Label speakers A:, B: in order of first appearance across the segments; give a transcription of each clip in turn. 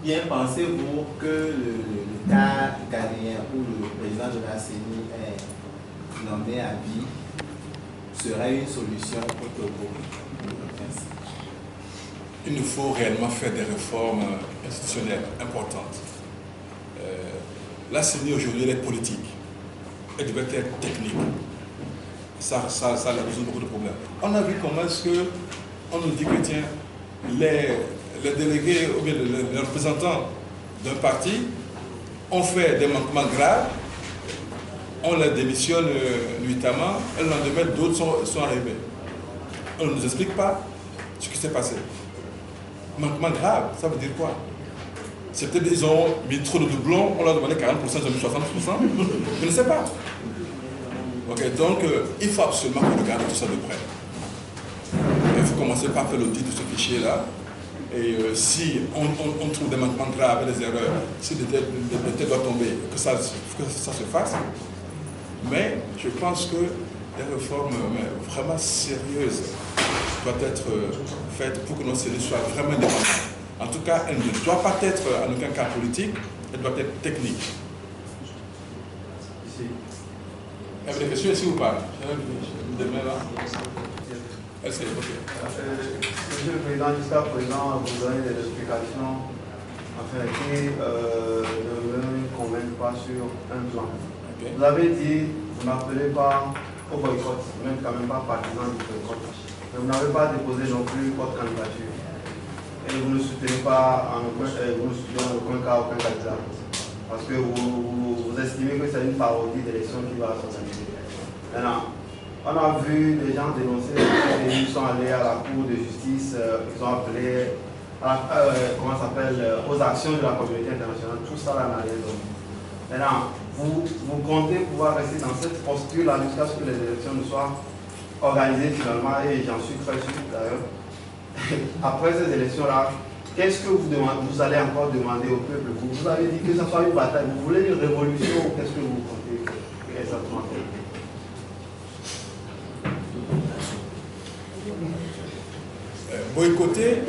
A: bien pensez-vous que le cas ghanéen où le président de la CENI est nommé à vie serait une solution au Togo? Merci.
B: Il nous faut réellement faire des réformes institutionnelles importantes. La CENI aujourd'hui, elle est politique. Elle devait être technique. Ça a besoin de beaucoup de problèmes. On a vu comment est-ce qu'on nous dit que, tiens, les délégués ou bien les représentants d'un parti ont fait des manquements graves, on les démissionne nuitamment, et le lendemain, d'autres sont arrivés. On ne nous explique pas ce qui s'est passé. Manquement grave, ça veut dire quoi? C'est peut-être qu'ils ont mis trop de doublons, on leur a demandé 40%, ils ont mis 60%. Je ne sais pas. Ok, donc il faut absolument qu'on regarde tout ça de près. Il faut commencer par faire l'audit de ce fichier-là. Et si on trouve des manquements graves, des erreurs, si le tête doit tomber, que ça se fasse. Mais je pense que des réformes vraiment sérieuses doivent être faites pour que nos séries soient vraiment indépendantes. En tout cas, elle ne doit pas être en aucun cas politique, elle doit être technique. Ici. Il y a des questions ici ou pas? Demain là.
C: Monsieur le Président, jusqu'à présent, vous donnez des explications enfin, qui ne me convainquent pas sur un plan. Okay. Vous avez dit, vous n'appelez pas au boycott, vous n'êtes quand même pas partisan du boycott. Mais vous n'avez pas déposé non plus votre candidature. Et vous ne soutenez pas en aucun, cas aucun candidat. Parce que vous estimez que c'est une parodie d'élection qui va s'organiser. Maintenant, on a vu des gens dénoncer, ils sont allés à la Cour de justice, ils ont appelé aux actions de la communauté internationale, tout ça là n'a rien donné. Maintenant, vous comptez pouvoir rester dans cette posture-là jusqu'à ce que les élections ne soient organisées finalement, et j'en suis très sûr d'ailleurs. Après ces élections-là, qu'est-ce que vous allez encore demander au peuple? Vous avez dit que ce soit une bataille, vous voulez une révolution, ou qu'est-ce que vous comptez exactement faire?
B: Boycotter,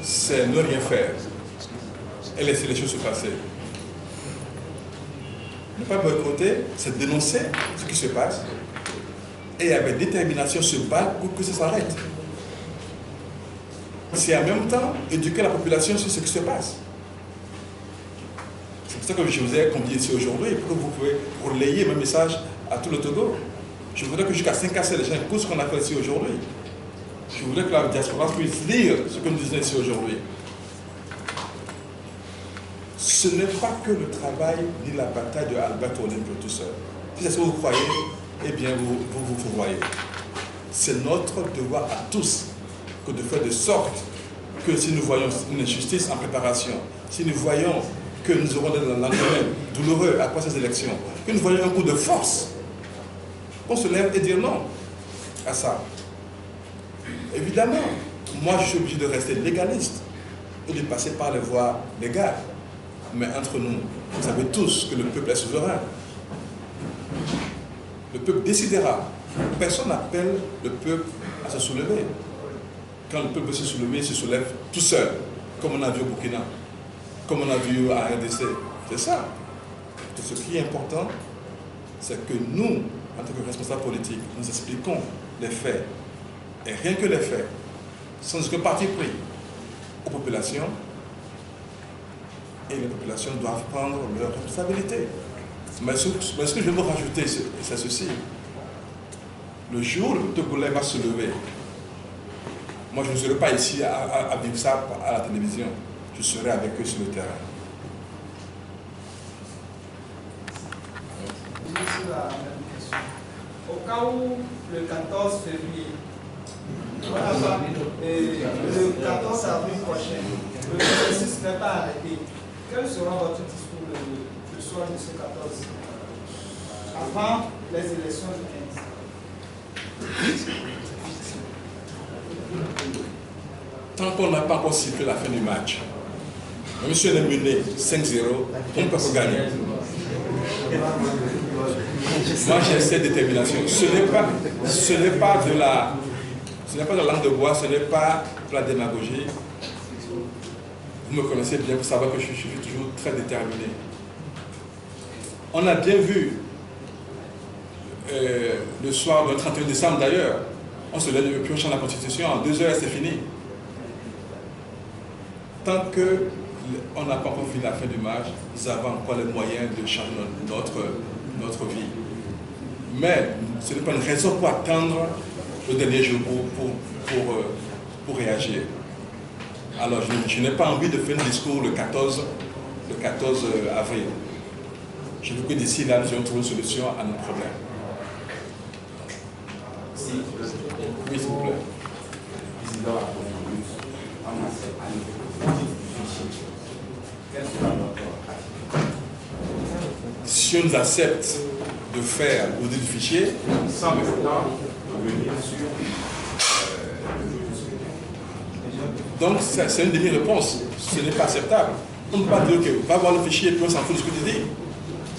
B: c'est ne rien faire et laisser les choses se passer. Ne pas boycotter, c'est dénoncer ce qui se passe et avec détermination se battre pour que ça s'arrête. C'est en même temps éduquer la population sur ce qui se passe. C'est pour ça que je vous ai convié ici aujourd'hui, pour que vous pouvez relayer mes messages à tout le Togo. Je voudrais que jusqu'à 5 à 7 les gens écoutent ce qu'on a fait ici aujourd'hui. Je voudrais que la diaspora puisse lire ce que nous disons ici aujourd'hui. Ce n'est pas que le travail ni la bataille de Albert Olympio tout seul. Si c'est ce que vous croyez, eh bien vous voyez. C'est notre devoir à tous que de faire de sorte que si nous voyons une injustice en préparation, si nous voyons que nous aurons des lendemains douloureux après ces élections, que nous voyons un coup de force, qu'on se lève et dire non à ça. Évidemment, moi je suis obligé de rester légaliste et de passer par les voies légales. Mais entre nous, vous savez tous que le peuple est souverain. Le peuple décidera. Personne n'appelle le peuple à se soulever. Quand le peuple veut se soulever, il se soulève tout seul, comme on a vu au Burkina, comme on a vu à RDC. C'est ça. Et ce qui est important, c'est que nous, en tant que responsables politiques, nous expliquons les faits. Et rien que les faits, sans aucun parti pris aux populations, et les populations doivent prendre leurs responsabilités. Mais ce que je veux rajouter, c'est ceci. Le jour où le Togolais va se lever, moi je ne serai pas ici à vivre ça à la télévision, je serai avec eux sur le terrain.
D: Juste la même question. Au cas où le 14 février, le 14 avril prochain, le processus n'est pas arrêté, quel sera votre discours le soir de ce 14 avant les élections du 15?
B: Tant qu'on n'a pas encore sifflé la fin du match, même si on est mené 5-0, on ne peut pas gagner. Moi j'ai cette détermination. Ce n'est pas de la langue de bois, ce n'est pas de la démagogie. Vous me connaissez bien pour savoir que je suis toujours très déterminé. On a bien vu, le soir du 31 décembre d'ailleurs, on se lève depuis au champ de la Constitution, en 2 heures c'est fini. Tant qu'on n'a pas encore fini la fin du match, nous avons encore les moyens de changer notre vie. Mais ce n'est pas une raison pour attendre le dernier jour pour réagir. Alors je n'ai pas envie de faire un discours le 14 avril. Je veux que d'ici là, nous allons trouver une solution à nos problèmes. Oui, s'il vous plaît. Si on nous accepte de faire l'audit du fichier, sans maintenant revenir sur... Donc, c'est une demi-réponse. Ce n'est pas acceptable. On ne peut pas dire que va voir le fichier et puis on s'en fout de ce que tu dis.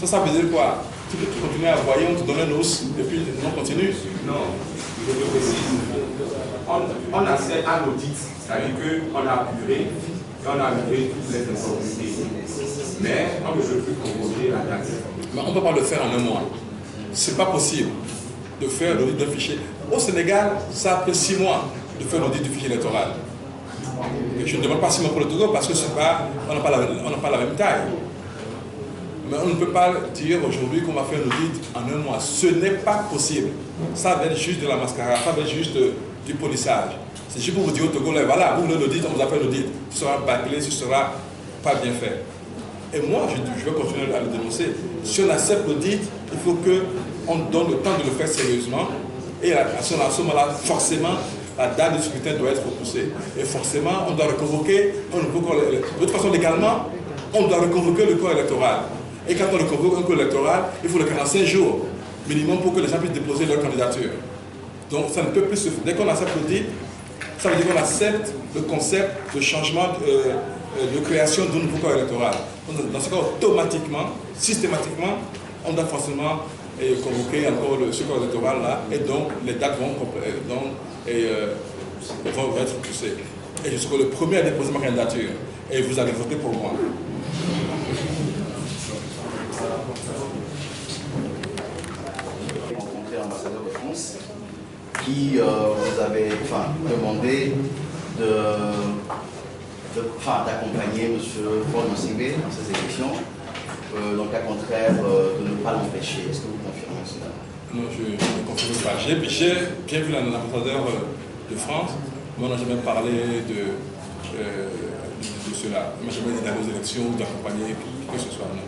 B: Ça veut dire quoi? Tu peux continuer à envoyer, on te donne un os et puis on continue.
E: Non, je le précise. On accède à l'audit, c'est-à-dire qu'on a apuré et on a apuré toutes les inconvénients. Mais on ne peut plus proposer la date.
B: Mais on ne peut pas le faire en un mois. Ce n'est pas possible de faire l'audit d'un fichier. Au Sénégal, ça a pris 6 mois de faire l'audit du fichier électoral. Et je ne demande pas 6 mois pour le Togo parce que on n'a pas la même taille. Mais on ne peut pas dire aujourd'hui qu'on va faire un audit en un mois. Ce n'est pas possible. Ça va être juste de la mascarade, ça va être juste du polissage. C'est juste pour vous dire au Togo, voilà, vous voulez l'audit, on vous a fait l'audit. Ce sera bâclé, ce sera pas bien fait. Et moi, je vais continuer à le dénoncer. Si on accepte l'audit, il faut qu'on donne le temps de le faire sérieusement. Et à ce moment-là, forcément, la date du scrutin doit être repoussée. Et forcément, on doit reconvoquer de toute façon, légalement, on doit reconvoquer le corps électoral. Et quand on reconvoque un corps électoral, il faut le 45 jours minimum pour que les gens puissent déposer leur candidature. Donc ça ne peut plus se faire. Dès qu'on accepte l'audit, ça veut dire qu'on accepte le concept de changement de création d'un nouveau corps électoral. Dans ce cas, automatiquement, systématiquement, on doit forcément convoquer encore ce corps électoral-là, et donc les dates vont être poussées. Et je serai le premier à déposer ma candidature. Et vous allez voter pour moi.
F: Rencontré l'ambassadeur de France qui vous avait demandé d'accompagner M. Paul Monsingbe dans ces élections, dans le cas contraire de ne pas l'empêcher. Est-ce que vous confirmez cela?
B: Non, je ne confirme pas. J'ai bien vu l'ambassadeur de France, mais on n'a jamais parlé de cela. On n'a jamais dit d'aller aux élections ou d'accompagner qui que ce soit. Non.